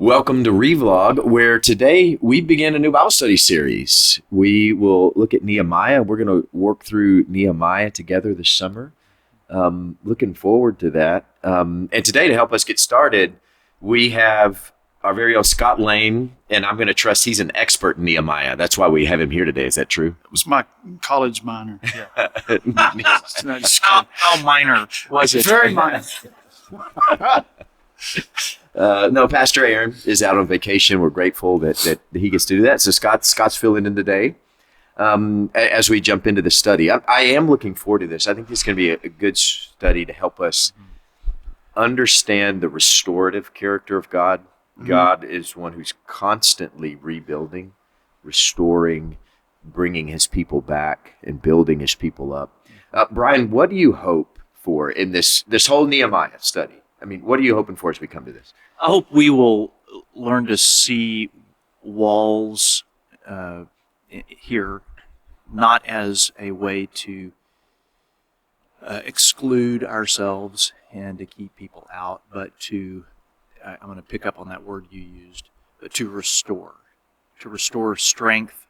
Welcome to Revlog, where today we begin a new Bible study series. We will look at Nehemiah. We're going to work through Nehemiah together this summer. Looking forward to that. And today, to help us get started, we have our very own Scott Lane, and I'm going to trust he's an expert in Nehemiah. That's why we have him here today. Is that true? It was my college minor. Yeah. How minor was it? Very minor. No, Pastor Aaron is out on vacation. We're grateful that he gets to do that. So Scott's filling in today as we jump into the study. I am looking forward to this. I think this is going to be a good study to help us understand the restorative character of God. Mm-hmm. God is one who's constantly rebuilding, restoring, bringing his people back, and building his people up. Brian, what do you hope for in this whole Nehemiah study? I mean, what are you hoping for as we come to this? I hope we will learn to see walls here not as a way to exclude ourselves and to keep people out, but to, I'm going to pick up on that word you used, but to restore strength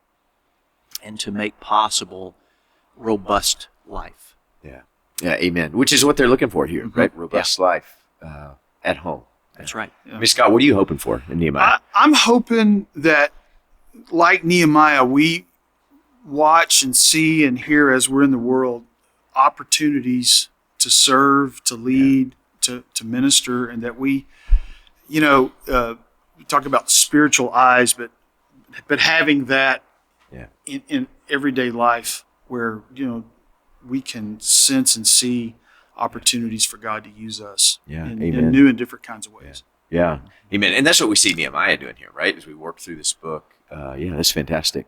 and to make possible robust life. Yeah, amen. Which is what they're looking for here, right? Robust life at home. That's right. Yeah. I mean, Scott, what are you hoping for in Nehemiah? I'm hoping that, like Nehemiah, we watch and see and hear as we're in the world opportunities to serve, to lead, to minister, and that we talk about spiritual eyes, but having that in everyday life where, we can sense and see opportunities for God to use us in new and different kinds of ways. Yeah. Amen. And that's what we see Nehemiah doing here, right? As we work through this book. That's fantastic.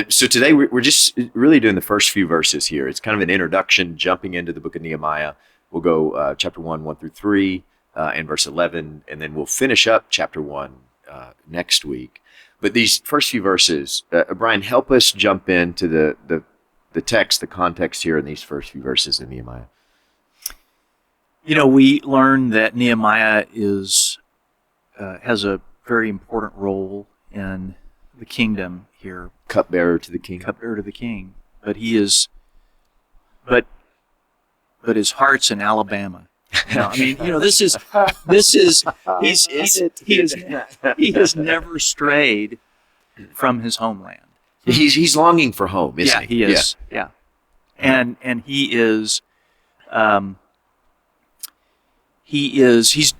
So today we're just really doing the first few verses here. It's kind of an introduction, jumping into the book of Nehemiah. We'll go chapter 1 through 3, and verse 11, and then we'll finish up chapter 1 next week. But these first few verses, Brian, help us jump into the text, the context here in these first few verses in Nehemiah. We learn that Nehemiah has a very important role in the kingdom here. Cupbearer to the king. Cupbearer to the king. But he is, but his heart's in Alabama. He has never strayed from his homeland. He's longing for home, isn't he? He is. Yeah. And he is. He's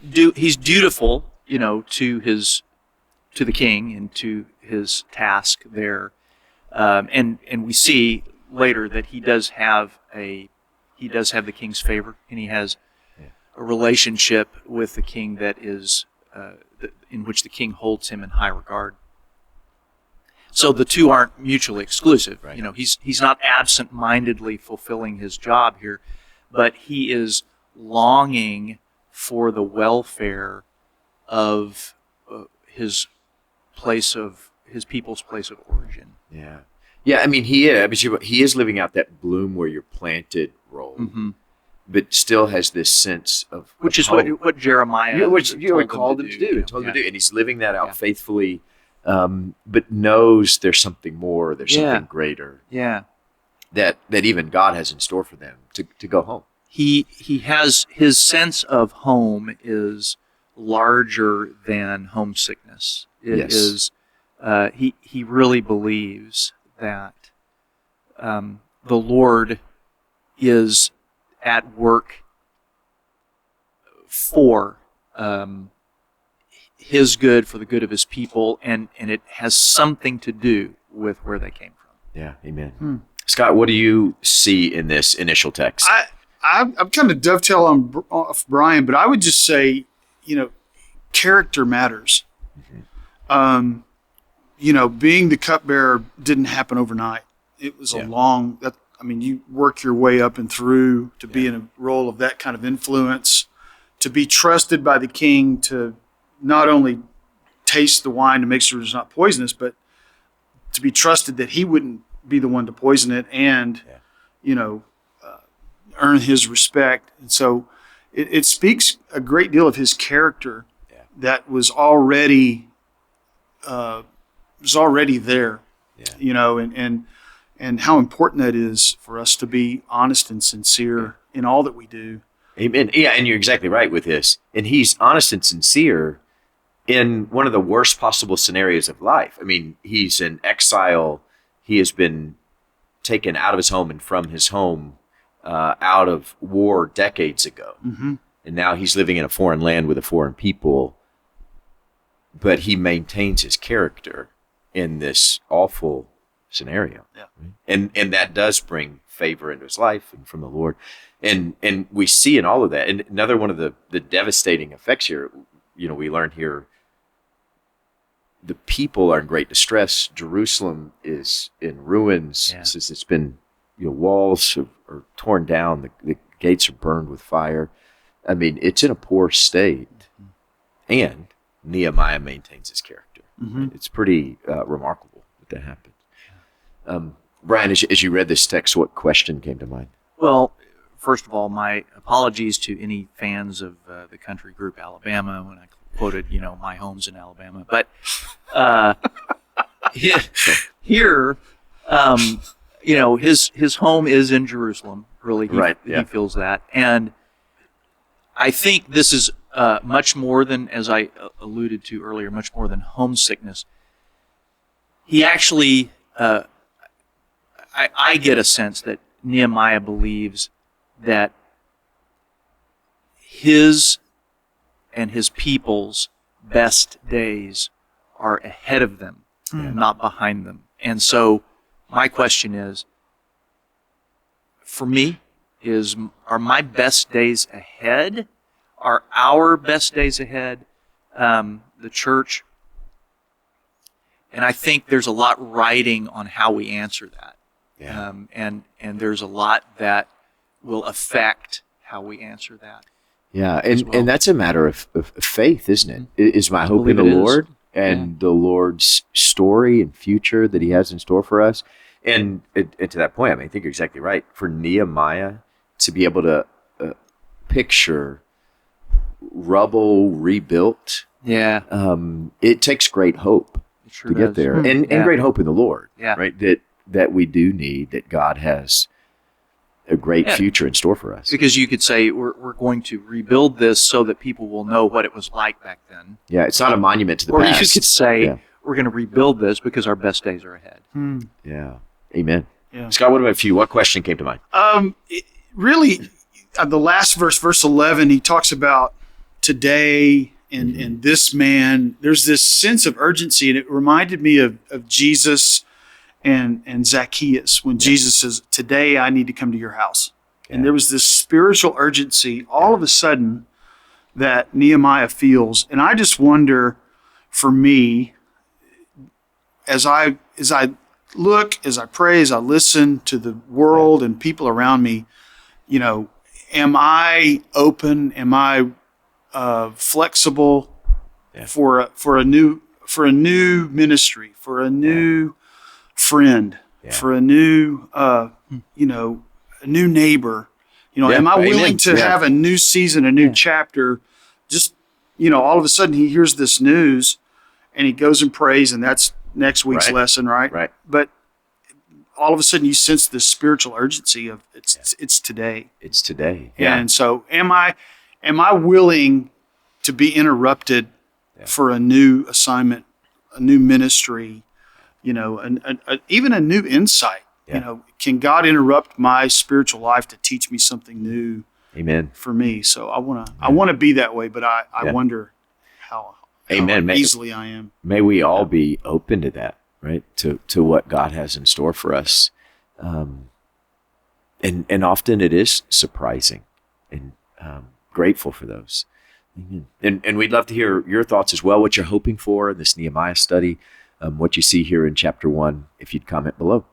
dutiful, to the king and to his task there, and we see later that he does have the king's favor, and he has a relationship with the king that is in which the king holds him in high regard. So the two aren't mutually exclusive. Right. He's not absent-mindedly fulfilling his job here, but he is longing for the welfare of his people's place of origin. Yeah. I mean, he is living out that bloom where you're planted role, but still has this sense of which is what Jeremiah, which you called him to do, and he's living that out faithfully, but knows there's something more, there's something greater, that even God has in store for them to go home. He has his sense of home is larger than homesickness. It is he really believes that the Lord is at work for his good, for the good of his people, and it has something to do with where they came from. Yeah, amen. Scott, what do you see in this initial text? I'm kind of dovetail off Brian, but I would just say, character matters. Being the cupbearer didn't happen overnight. It was you work your way up and through to be in a role of that kind of influence, to be trusted by the king to not only taste the wine to make sure it's not poisonous, but to be trusted that he wouldn't be the one to poison it and, earn his respect. And so it speaks a great deal of his character that was already there. Yeah. And how important that is for us to be honest and sincere in all that we do. Amen. Yeah, and you're exactly right with this. And he's honest and sincere in one of the worst possible scenarios of life. I mean, he's in exile. He has been taken out of his home and from his home out of war decades ago. Mm-hmm. And now he's living in a foreign land with a foreign people. But he maintains his character in this awful scenario. Yeah. And that does bring favor into his life and from the Lord. And we see in all of that. And another one of the devastating effects here, we learn here, the people are in great distress. Jerusalem is in ruins. Yeah. Since it's been, walls are torn down. The gates are burned with fire. I mean, it's in a poor state. And Nehemiah maintains his character. Mm-hmm. It's pretty remarkable that happens. Brian, as you read this text, what question came to mind? Well, first of all, my apologies to any fans of the country group Alabama when I quoted, my home's in Alabama. But here, his home is in Jerusalem. Really, he feels that, and I think this is much more than, as I alluded to earlier, much more than homesickness. He actually, I get a sense that Nehemiah believes that his and his people's best days are ahead of them, not behind them. And so my question is, for me, are my best days ahead? Are our best days ahead? The church? And I think there's a lot riding on how we answer that. Yeah. And there's a lot that will affect how we answer that. Yeah, and that's a matter of faith, isn't it? Is my hope in the believe it is. Lord and the Lord's story and future that he has in store for us. And to that point, I think you're exactly right. For Nehemiah to be able to picture rubble rebuilt, it takes great hope to get there. And great hope in the Lord, right? That we do need, that God has a great future in store for us. Because you could say we're going to rebuild this so that people will know what it was like back then. Yeah, it's not a monument to the or past. Or you could say we're going to rebuild this because our best days are ahead. Yeah, amen. Yeah. Scott, what about you? What question came to mind? Really, the last verse 11, he talks about today and this man. There's this sense of urgency, and it reminded me of Jesus and Zacchaeus when Jesus says, "Today I need to come to your house." Yeah. And there was this spiritual urgency all of a sudden that Nehemiah feels. And I just wonder, for me, as I look, as I pray, as I listen to the world and people around me, am I open? Am I flexible for a new ministry, for a new friend, for a new a new neighbor? Am I willing to have a new season, a new chapter? Just all of a sudden he hears this news and he goes and prays, and that's next week's lesson, right? Right. But all of a sudden you sense this spiritual urgency of it's today. It's today. Yeah. And so am I willing to be interrupted for a new assignment, a new ministry, even a new insight? Can God interrupt my spiritual life to teach me something new? Amen. For me. So I want to be that way, but I wonder how easily I am. May we all be open to that, right? To what God has in store for us. And often it is surprising, and grateful for those. Amen. And we'd love to hear your thoughts as well, what you're hoping for in this Nehemiah study, what you see here in chapter 1, if you'd comment below.